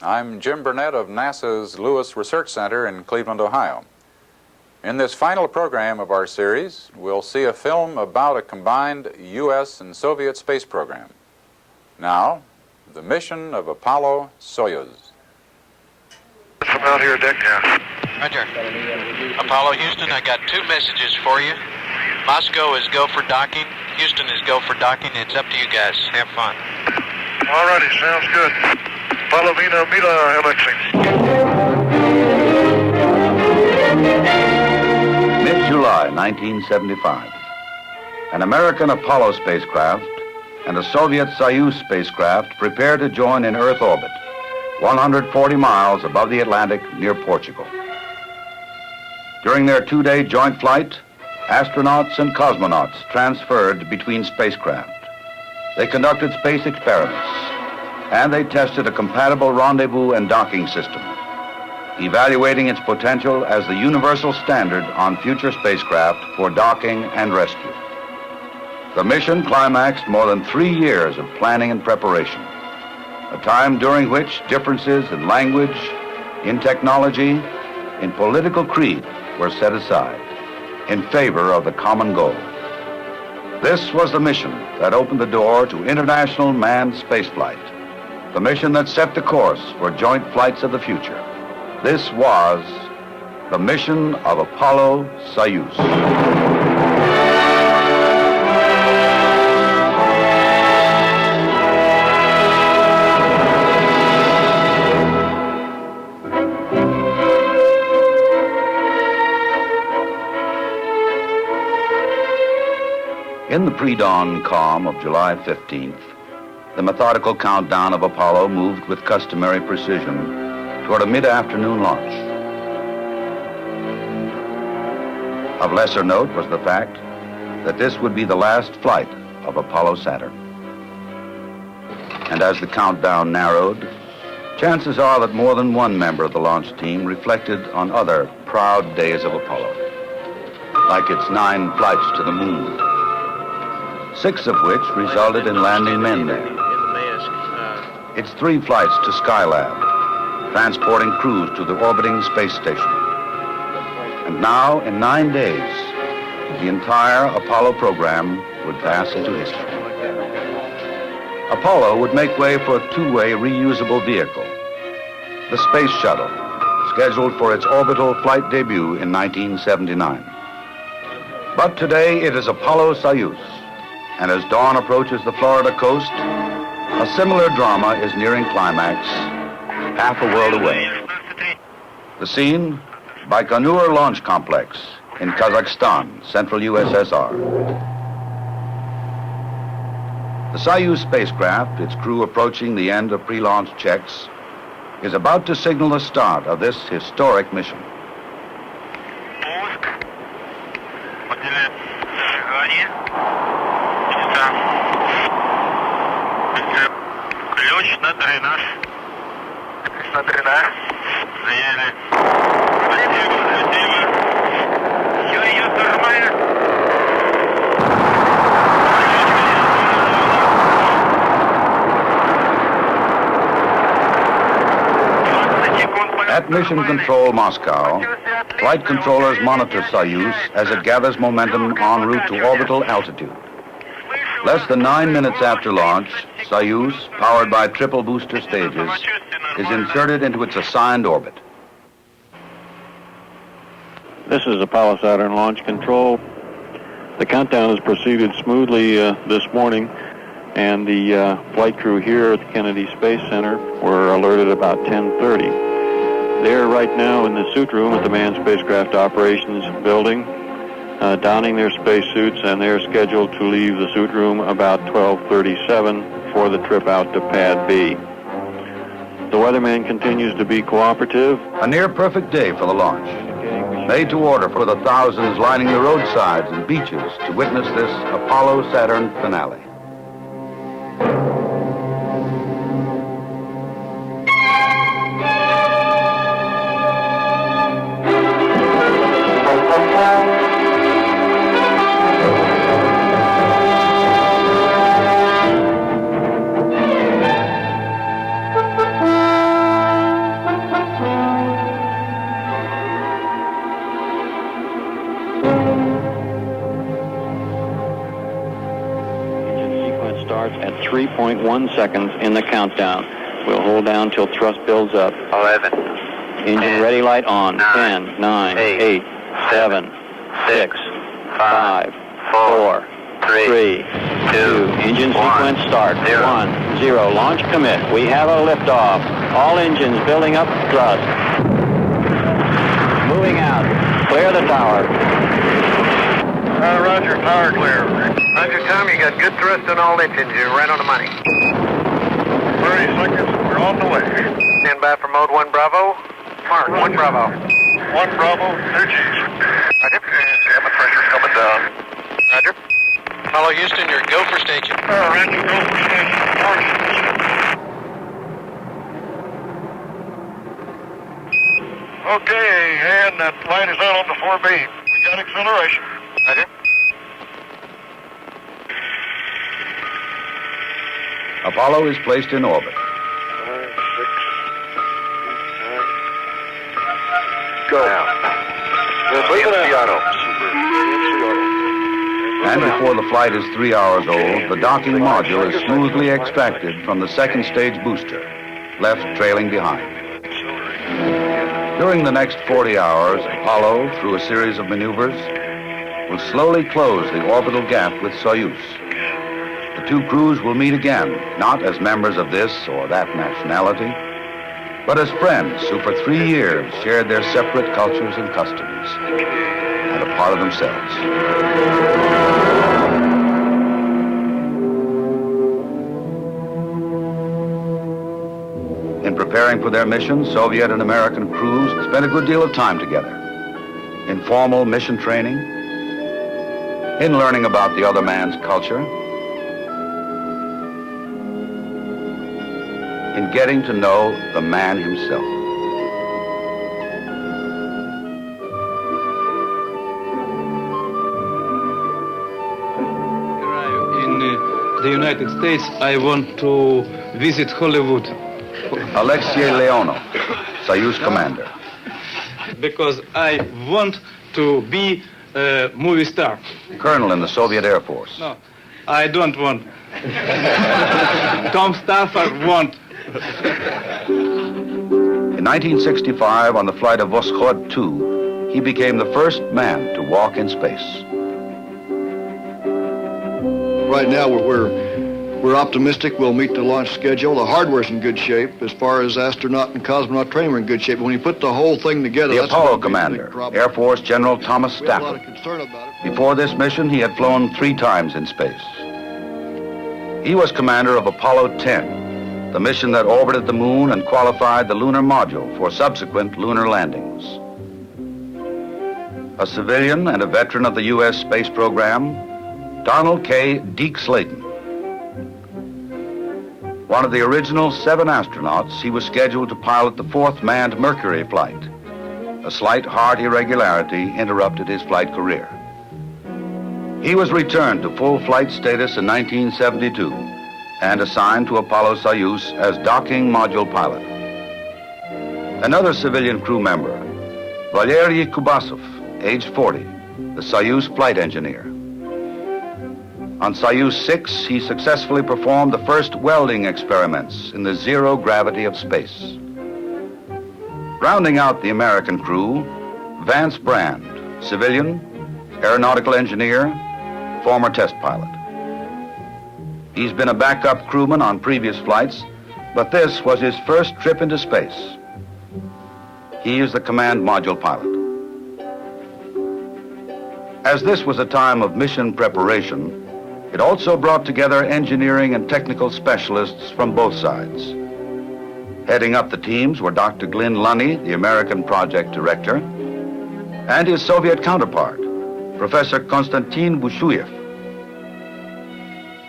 I'm Jim Burnett of NASA's Lewis Research Center in Cleveland, Ohio. In this final program of our series, we'll see a film about a combined U.S. and Soviet space program. Now, the mission of Apollo-Soyuz. From out here, Dick. Yeah. Roger. Apollo, Houston, I got two messages for you. Moscow is go for docking. Houston is go for docking. It's up to you guys. Have fun. All righty, sounds good. Palovina Mila Alexei. Mid-July 1975. An American Apollo spacecraft and a Soviet Soyuz spacecraft prepare to join in Earth orbit, 140 miles above the Atlantic near Portugal. During their two-day joint flight, astronauts and cosmonauts transferred between spacecraft. They conducted space experiments, and they tested a compatible rendezvous and docking system, evaluating its potential as the universal standard on future spacecraft for docking and rescue. The mission climaxed more than 3 years of planning and preparation, a time during which differences in language, in technology, in political creed were set aside in favor of the common goal. This was the mission that opened the door to international manned spaceflight, the mission that set the course for joint flights of the future. This was the mission of Apollo-Soyuz. In the pre-dawn calm of July 15th, the methodical countdown of Apollo moved with customary precision toward a mid-afternoon launch. Of lesser note was the fact that this would be the last flight of Apollo-Saturn. And as the countdown narrowed, chances are that more than one member of the launch team reflected on other proud days of Apollo, like its 9 flights to the moon, 6 of which resulted in landing men there. Its 3 flights to Skylab, transporting crews to the orbiting space station. And now, in 9 days, the entire Apollo program would pass into history. Apollo would make way for a 2-way reusable vehicle, the Space Shuttle, scheduled for its orbital flight debut in 1979. But today it is Apollo-Soyuz. And as dawn approaches the Florida coast, a similar drama is nearing climax, half a world away. The scene, Baikonur Launch Complex in Kazakhstan, central USSR. The Soyuz spacecraft, its crew approaching the end of pre-launch checks, is about to signal the start of this historic mission. Ключ на дренаж. На дренаж. Заели. Все идет нормально. At Mission Control Moscow, flight controllers monitor Soyuz as it gathers momentum en route to orbital altitude. Less than 9 minutes after launch, Soyuz, powered by triple booster stages, is inserted into its assigned orbit. This is Apollo-Saturn Launch Control. The countdown has proceeded smoothly this morning, and the flight crew here at the Kennedy Space Center were alerted about 10:30. They're right now in the suit room at the Manned Spacecraft Operations Building, donning their spacesuits, and they're scheduled to leave the suit room about 12:37 for the trip out to Pad B. The weatherman continues to be cooperative. A near-perfect day for the launch, made to order for the thousands lining the roadsides and beaches to witness this Apollo-Saturn finale. 0.1 seconds in the countdown. We'll hold down till thrust builds up. 11. Engine 10, ready light on. 9, 10, 9, 8, 8, 7, 6, 5, 4, 3, 2. Engine sequence start. 1, 0. Launch commit. We have a liftoff. All engines building up thrust. Moving out. Clear the tower. Roger, power clear. Roger, Tom, you got good thrust on all engines. You're right on the money. 30 seconds, we're on the way. Stand by for mode 1 Bravo. Mark, 1 Bravo. 1 Bravo, 2 Gs. Roger. And the pressure's coming down. Roger. Apollo Houston, you're go for station. Roger, go for station. Okay, and that light is out on the 4B. We got acceleration. Roger. Apollo is placed in orbit. 5, 6, 9. Go. And before the flight is 3 hours old, the docking module is smoothly extracted from the second stage booster, left trailing behind. During the next 40 hours, Apollo, through a series of maneuvers, will slowly close the orbital gap with Soyuz. The two crews will meet again, not as members of this or that nationality, but as friends who for 3 years shared their separate cultures and customs, and a part of themselves. In preparing for their mission, Soviet and American crews spent a good deal of time together. In formal mission training, in learning about the other man's culture, in getting to know the man himself. In the United States, I want to visit Hollywood Alexei Leonov, Soyuz commander. because I want to be a movie star. Colonel in the Soviet Air Force. No, I don't want. Tom Stafford want. In 1965, on the flight of Voskhod 2, he became the first man to walk in space. Right now, we're optimistic we'll meet the launch schedule. The hardware's in good shape. As far as astronaut and cosmonaut training, we're in good shape. When you put the whole thing together, The that's Apollo gonna be a big commander, problem. Air Force General Thomas We have a lot of Stafford. concern about it. Before this mission, he had flown 3 times in space. He was commander of Apollo 10, the mission that orbited the moon and qualified the lunar module for subsequent lunar landings. A civilian and a veteran of the U.S. space program, Donald K. Deke Slayton. One of the original 7 astronauts, he was scheduled to pilot the 4th manned Mercury flight. A slight heart irregularity interrupted his flight career. He was returned to full flight status in 1972 and assigned to Apollo-Soyuz as docking module pilot. Another civilian crew member, Valery Kubasov, age 40, the Soyuz flight engineer. On Soyuz 6, he successfully performed the first welding experiments in the zero gravity of space. Rounding out the American crew, Vance Brand, civilian, aeronautical engineer, former test pilot. He's been a backup crewman on previous flights, but this was his first trip into space. He is the command module pilot. As this was a time of mission preparation, it also brought together engineering and technical specialists from both sides. Heading up the teams were Dr. Glyn Lunny, the American project director, and his Soviet counterpart, Professor Konstantin Bushuyev.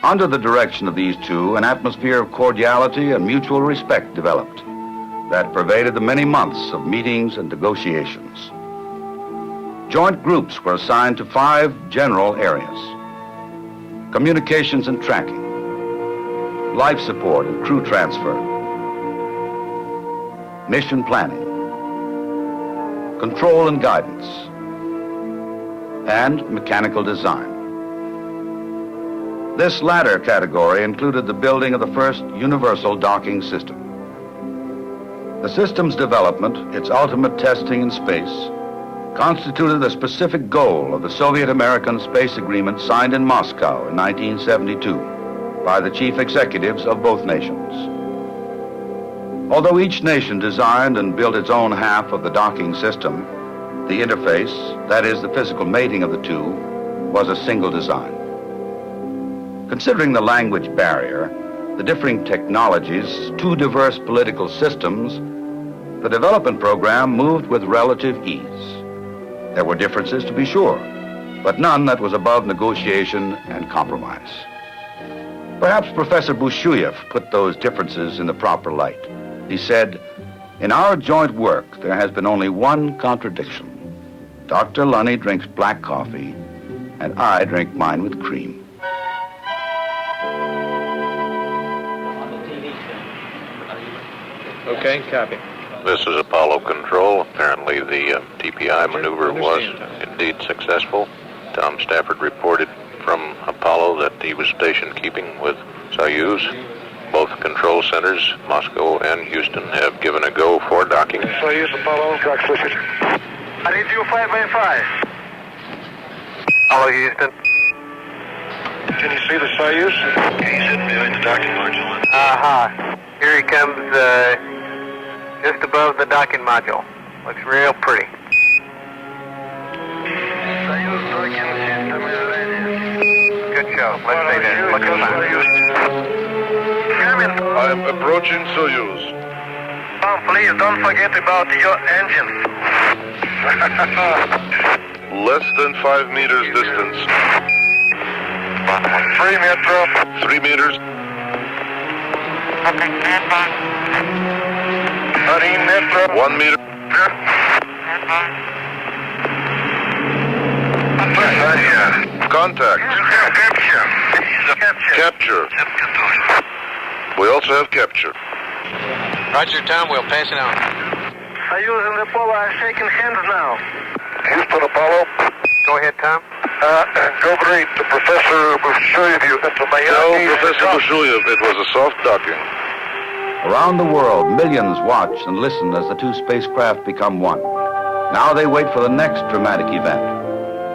Under the direction of these two, an atmosphere of cordiality and mutual respect developed that pervaded the many months of meetings and negotiations. Joint groups were assigned to 5 general areas: communications and tracking, life support and crew transfer, mission planning, control and guidance, and mechanical design. This latter category included the building of the first universal docking system. The system's development, its ultimate testing in space, constituted a specific goal of the Soviet-American Space Agreement signed in Moscow in 1972 by the chief executives of both nations. Although each nation designed and built its own half of the docking system, the interface, that is, the physical mating of the two, was a single design. Considering the language barrier, the differing technologies, two diverse political systems, the development program moved with relative ease. There were differences, to be sure, but none that was above negotiation and compromise. Perhaps Professor Bushuyev put those differences in the proper light. He said, "In our joint work, there has been only one contradiction. Dr. Lunny drinks black coffee, and I drink mine with cream." Okay, copy. This is Apollo Control. Apparently the TPI maneuver was indeed successful. Tom Stafford reported from Apollo that he was station keeping with Soyuz. Both control centers, Moscow and Houston, have given a go for docking. Soyuz, Apollo, track switches. I need you 5 by 5. Apollo, Houston. Can you see the Soyuz? He's hidden behind the docking module. Here he comes, just above the docking module. Looks real pretty. Soyuz docking system is ready. Good show. Let's say that. Looking fine. I am approaching Soyuz. Tom, please don't forget about your engines. Less than 5 meters distance. 3 meters. 3 meters. 3 meters. 1 meter. Contact. Capture. We also have capture. Roger, Tom. We'll pass it on. Soyuz and Apollo are shaking hands now. Houston, Apollo. Go ahead, Tom. Go great. The Professor Bushuyev at the Miami. No, Professor Bushuyev. It was a soft docking. Around the world, millions watch and listen as the two spacecraft become one. Now they wait for the next dramatic event,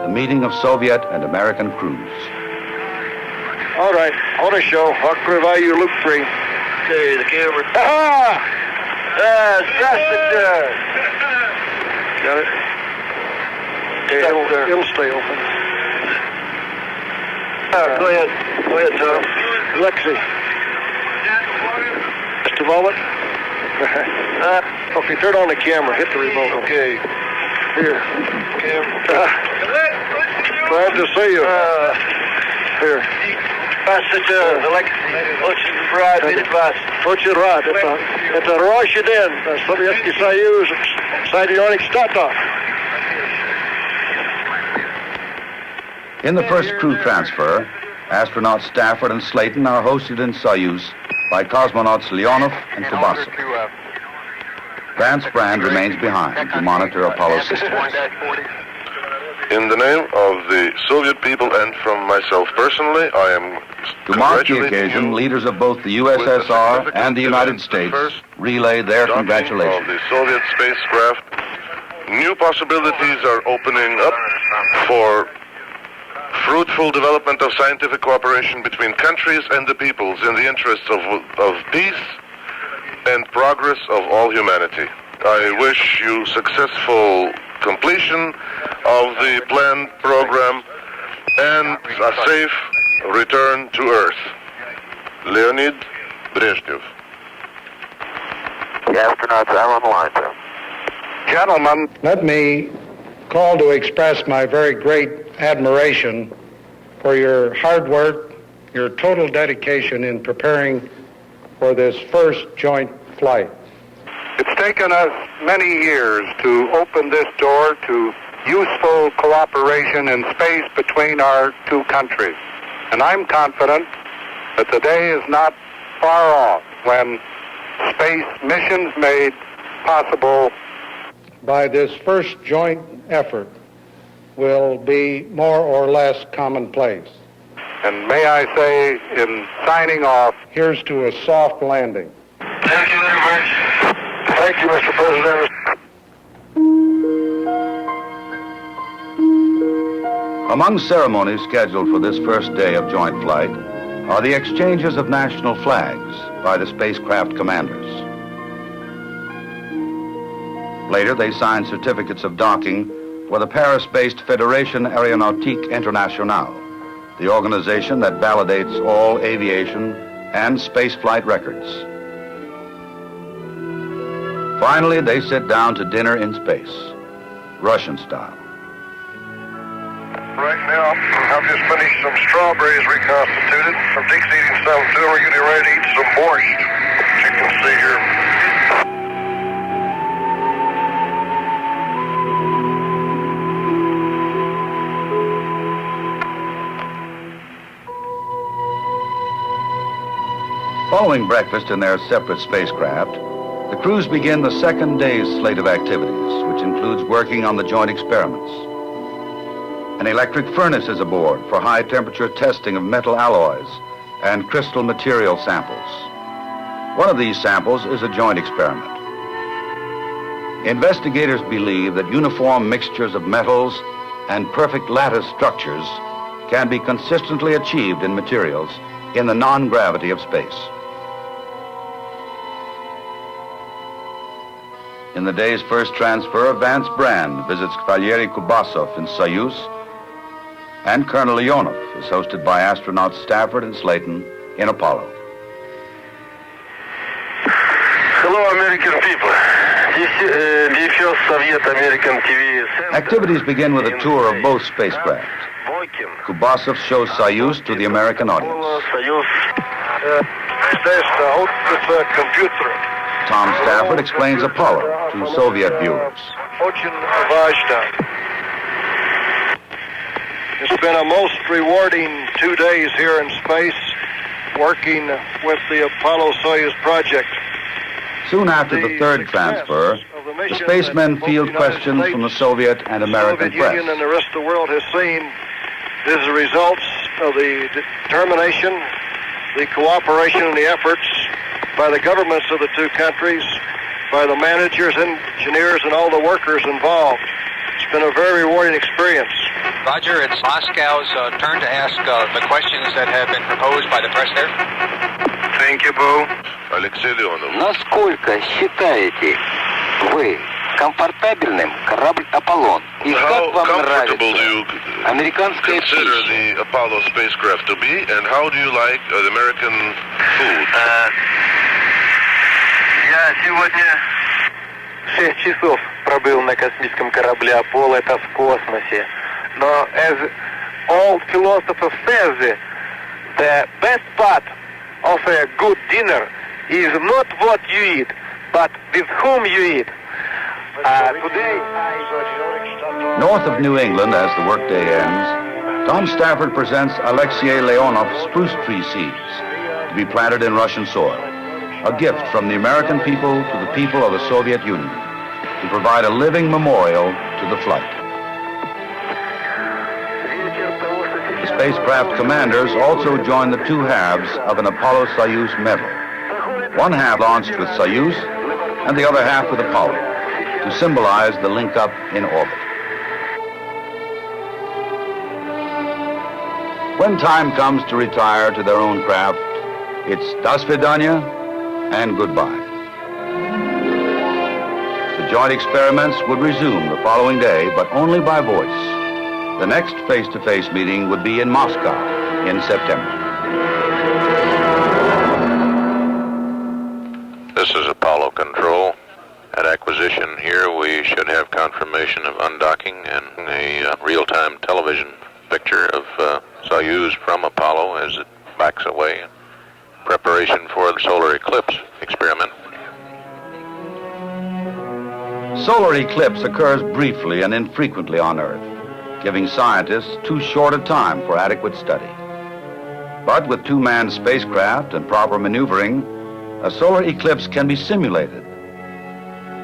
the meeting of Soviet and American crews. All right, on a show. I'll provide you loop 3. Okay, the camera. Здравствуйте. Got it? Okay, it'll stay open. Go ahead. Go ahead, Tom. Lexi. Just a moment. Okay, turn on the camera. Hit the remote. Okay. Here. Camera. Glad to see you. Here. Здравствуйте, Алексей. Очень рад видеть вас. Очень рад. Это роща день. Советский Союз. Соединенных Штатов. In the first crew transfer, astronauts Stafford and Slayton are hosted in Soyuz by cosmonauts Leonov and Kubasov. Vance Brand remains behind to monitor Apollo systems. In the name of the Soviet people and from myself personally, I am To mark the occasion, leaders of both the USSR and the United States relay their congratulations. Of the Soviet spacecraft. New possibilities are opening up for fruitful development of scientific cooperation between countries and the peoples in the interests of peace and progress of all humanity. I wish you successful completion of the planned program and a safe return to Earth. Leonid Brezhnev. The astronauts are on the line, sir. Gentlemen, let me call to express my very great admiration for your hard work, your total dedication in preparing for this first joint flight. It's taken us many years to open this door to useful cooperation in space between our two countries. And I'm confident that the day is not far off when space missions made possible by this first joint effort will be more or less commonplace. And may I say, in signing off, Here's to a soft landing. Thank you very much. Thank you, Mr. President. Among ceremonies scheduled for this first day of joint flight are the exchanges of national flags by the spacecraft commanders. Later, they sign certificates of docking for the Paris-based Fédération Aéronautique Internationale, the organization that validates all aviation and spaceflight records. Finally, they sit down to dinner in space, Russian style. Right now, I've just finished some strawberries reconstituted. I'm deep eating some too. We're getting ready to eat some borscht, as you can see here. Following breakfast in their separate spacecraft, the crews begin the second day's slate of activities, which includes working on the joint experiments. An electric furnace is aboard for high-temperature testing of metal alloys and crystal material samples. One of these samples is a joint experiment. Investigators believe that uniform mixtures of metals and perfect lattice structures can be consistently achieved in materials in the non-gravity of space. In the day's first transfer, Vance Brand visits Valery Kubasov in Soyuz, and Colonel Leonov is hosted by astronauts Stafford and Slayton in Apollo. Hello, American people. The first Soviet-American TV center. Activities begin with a tour of both spacecraft. Kubasov shows Soyuz to the American audience. Apollo-Soyuz. It's a computer. Tom Stafford explains Apollo to Soviet viewers. Очень важно. It's been a most rewarding 2 days here in space, working with the Apollo-Soyuz project. Soon after the third transfer, the spacemen field questions from the Soviet and American Soviet Union and the rest of the world has seen is the results of the determination, the cooperation, and the efforts by the governments of the two countries, by the managers, engineers, and all the workers involved. It's been a very rewarding experience. Roger, it's Moscow's turn to ask the questions that have been proposed by the press there. Thank you, Bo. Алексей Леонов. Насколько считаете вы комфортабельным корабль «Аполлон»? И как вам нравится американская пища? Consider the Apollo spacecraft to be, and how do you like the American food? Я сегодня 6 часов пробыл на космическом корабле «Аполло», это в космосе. Но as old philosopher says, the best part of a good dinner is not what you eat, but with whom you eat. Today... North of New England, as the workday ends, Tom Stafford presents Alexei Leonov spruce tree seeds to be planted in Russian soil, a gift from the American people to the people of the Soviet Union to provide a living memorial to the flight. The spacecraft commanders also join the two halves of an Apollo-Soyuz medal. One half launched with Soyuz and the other half with Apollo to symbolize the link-up in orbit. When time comes to retire to their own craft, it's das vidanya and goodbye. The joint experiments would resume the following day, but only by voice. The next face-to-face meeting would be in Moscow in September. This is Apollo Control. At acquisition here, we should have confirmation of undocking and a real-time television picture of Soyuz from Apollo as it backs away in preparation for the solar eclipse experiment. Solar eclipse occurs briefly and infrequently on Earth, giving scientists too short a time for adequate study. But with two-manned spacecraft and proper maneuvering, a solar eclipse can be simulated.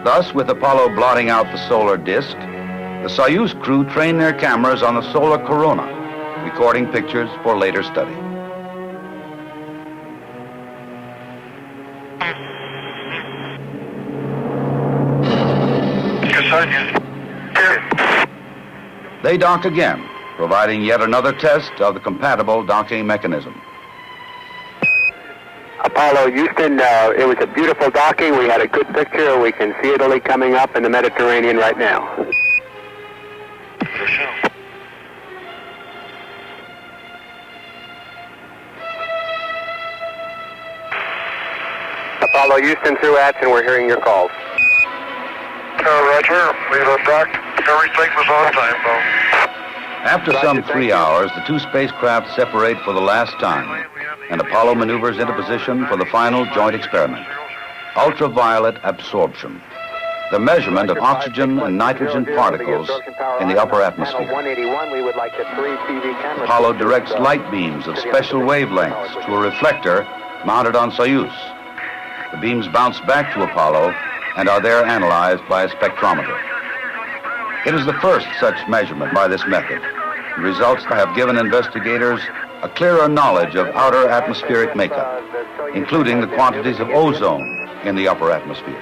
Thus, with Apollo blotting out the solar disk, the Soyuz crew train their cameras on the solar corona recording pictures for later study. They dock again, providing yet another test of the compatible docking mechanism. Apollo, Houston, it was a beautiful docking. We had a good picture. We can see Italy coming up in the Mediterranean right now. Apollo, Houston through and we're hearing your calls. Roger. We've docked. Everything was on time, though. After some 3 hours, the two spacecraft separate for the last time, and Apollo maneuvers into position for the final joint experiment, ultraviolet absorption, the measurement of oxygen and nitrogen particles in the upper atmosphere. Apollo directs light beams of special wavelengths to a reflector mounted on Soyuz. The beams bounce back to Apollo and are there analyzed by a spectrometer. It is the first such measurement by this method. The results have given investigators a clearer knowledge of outer atmospheric makeup, including the quantities of ozone in the upper atmosphere.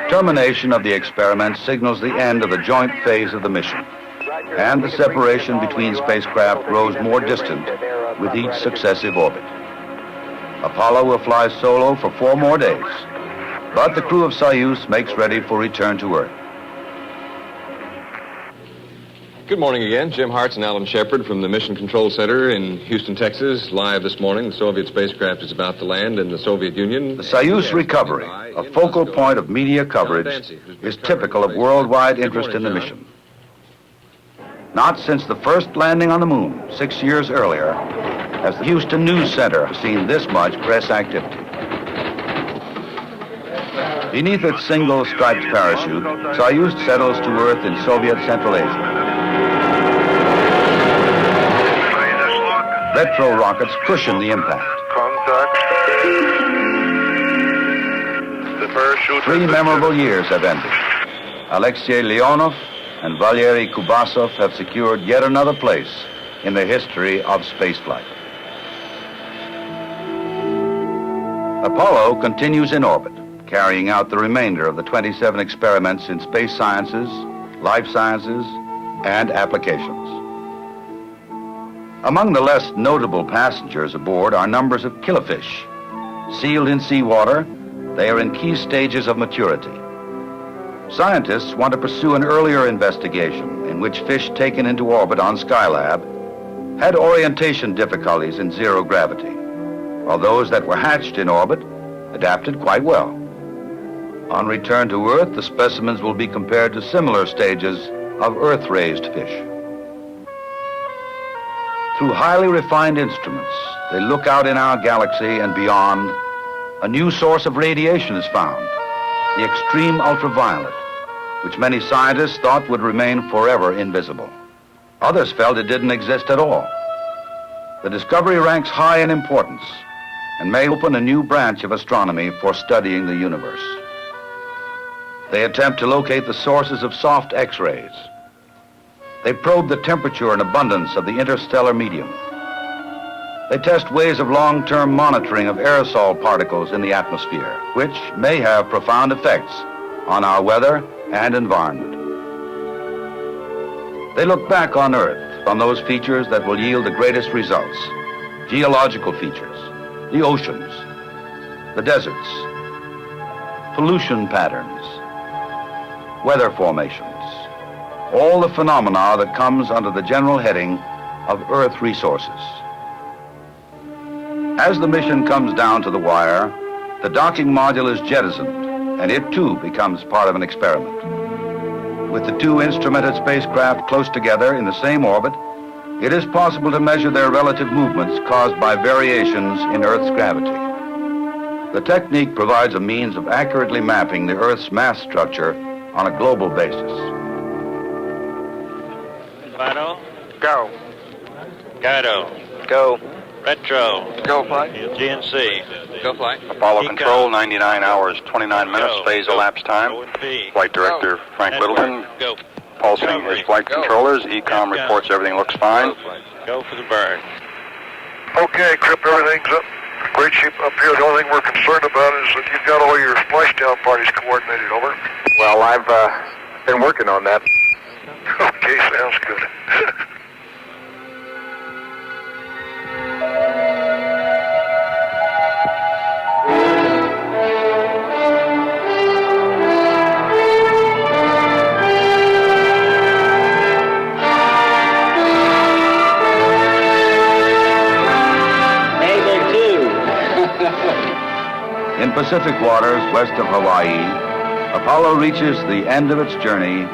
Termination of the experiment signals the end of the joint phase of the mission, and the separation between spacecraft grows more distant with each successive orbit. Apollo will fly solo for 4 more days, but the crew of Soyuz makes ready for return to Earth. Good morning again. Jim Hartz and Alan Shepard from the Mission Control Center in Houston, Texas. Live this morning, the Soviet spacecraft is about to land in the Soviet Union. The Soyuz recovery, a focal point of media coverage, is typical of worldwide interest in the mission. Not since the first landing on the moon 6 years earlier has the Houston News Center seen this much press activity. Beneath its single striped parachute, Soyuz settles to Earth in Soviet Central Asia. Retro rockets cushion the impact. Contact. The parachute. 3 memorable years have ended. Alexei Leonov and Valery Kubasov have secured yet another place in the history of spaceflight. Apollo continues in orbit, carrying out the remainder of the 27 experiments in space sciences, life sciences, and applications. Among the less notable passengers aboard are numbers of killifish. Sealed in seawater, they are in key stages of maturity. Scientists want to pursue an earlier investigation in which fish taken into orbit on Skylab had orientation difficulties in zero gravity, while those that were hatched in orbit adapted quite well. On return to Earth, the specimens will be compared to similar stages of Earth-raised fish. Through highly refined instruments, they look out in our galaxy and beyond. A new source of radiation is found, the extreme ultraviolet, which many scientists thought would remain forever invisible. Others felt it didn't exist at all. The discovery ranks high in importance and may open a new branch of astronomy for studying the universe. They attempt to locate the sources of soft X-rays. They probe the temperature and abundance of the interstellar medium. They test ways of long-term monitoring of aerosol particles in the atmosphere, which may have profound effects on our weather and environment. They look back on Earth, on those features that will yield the greatest results: geological features, the oceans, the deserts, pollution patterns, weather formations, all the phenomena that comes under the general heading of Earth resources. As the mission comes down to the wire, the docking module is jettisoned, and it too becomes part of an experiment. With the two instrumented spacecraft close together in the same orbit, it is possible to measure their relative movements caused by variations in Earth's gravity. The technique provides a means of accurately mapping the Earth's mass structure on a global basis. Vital. Go. Guido. Go. Retro. Go flight. GNC. Go flight. Apollo Control, 99 hours, 29 minutes, phase elapsed time. Flight Director Frank Littleton. Go. pulsing his flight controllers. ECOM reports everything looks fine. Go for the burn. Okay, Crip, everything's up. Great shape up here. The only thing we're concerned about is that you've got all your splashdown parties coordinated, over. Well, I've been working on that. Okay, sounds good. In Pacific waters west of Hawaii, Apollo reaches the end of its journey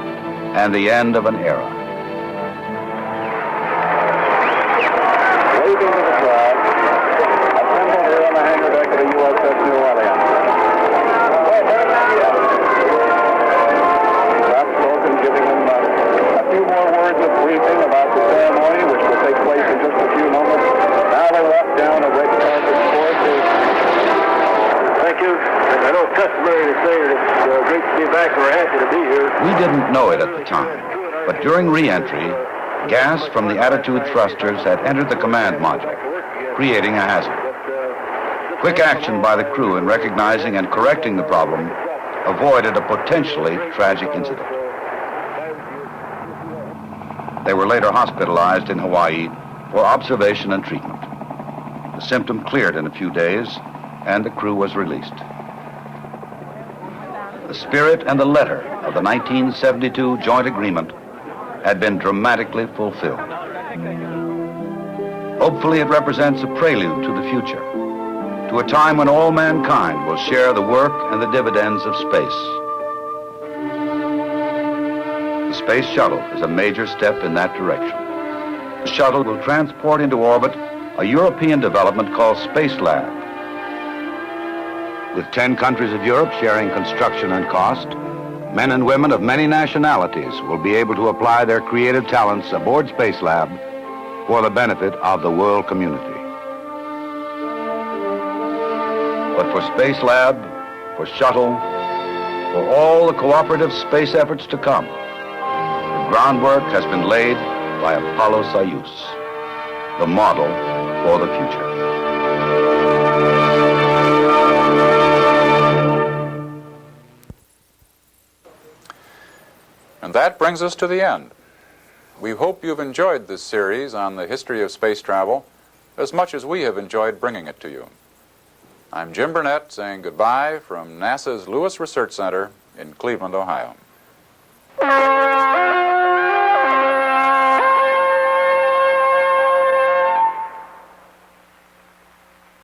and the end of an era. Waving to the crowd, assembled here on the hangar deck of the USS New Orleans. Perhaps Logan giving them a few more words of briefing about the ceremony, which will take place in just a few moments. Now they walk down a red carpet toward the... Thank you. I know it's customary to say that it's great to be back. We're happy to be here. We didn't know it at the time, but during re-entry, gas from the attitude thrusters had entered the command module, creating a hazard. Quick action by the crew in recognizing and correcting the problem avoided a potentially tragic incident. They were later hospitalized in Hawaii for observation and treatment. The symptom cleared in a few days, and the crew was released. The spirit and the letter of the 1972 joint agreement had been dramatically fulfilled. Hopefully it represents a prelude to the future, to a time when all mankind will share the work and the dividends of space. The space shuttle is a major step in that direction. The shuttle will transport into orbit a European development called Space Lab. With 10 countries of Europe sharing construction and cost, men and women of many nationalities will be able to apply their creative talents aboard Space Lab for the benefit of the world community. But for Space Lab, for Shuttle, for all the cooperative space efforts to come, the groundwork has been laid by Apollo-Soyuz, the model for the future. And that brings us to the end. We hope you've enjoyed this series on the history of space travel as much as we have enjoyed bringing it to you. I'm Jim Burnett saying goodbye from NASA's Lewis Research Center in Cleveland, Ohio.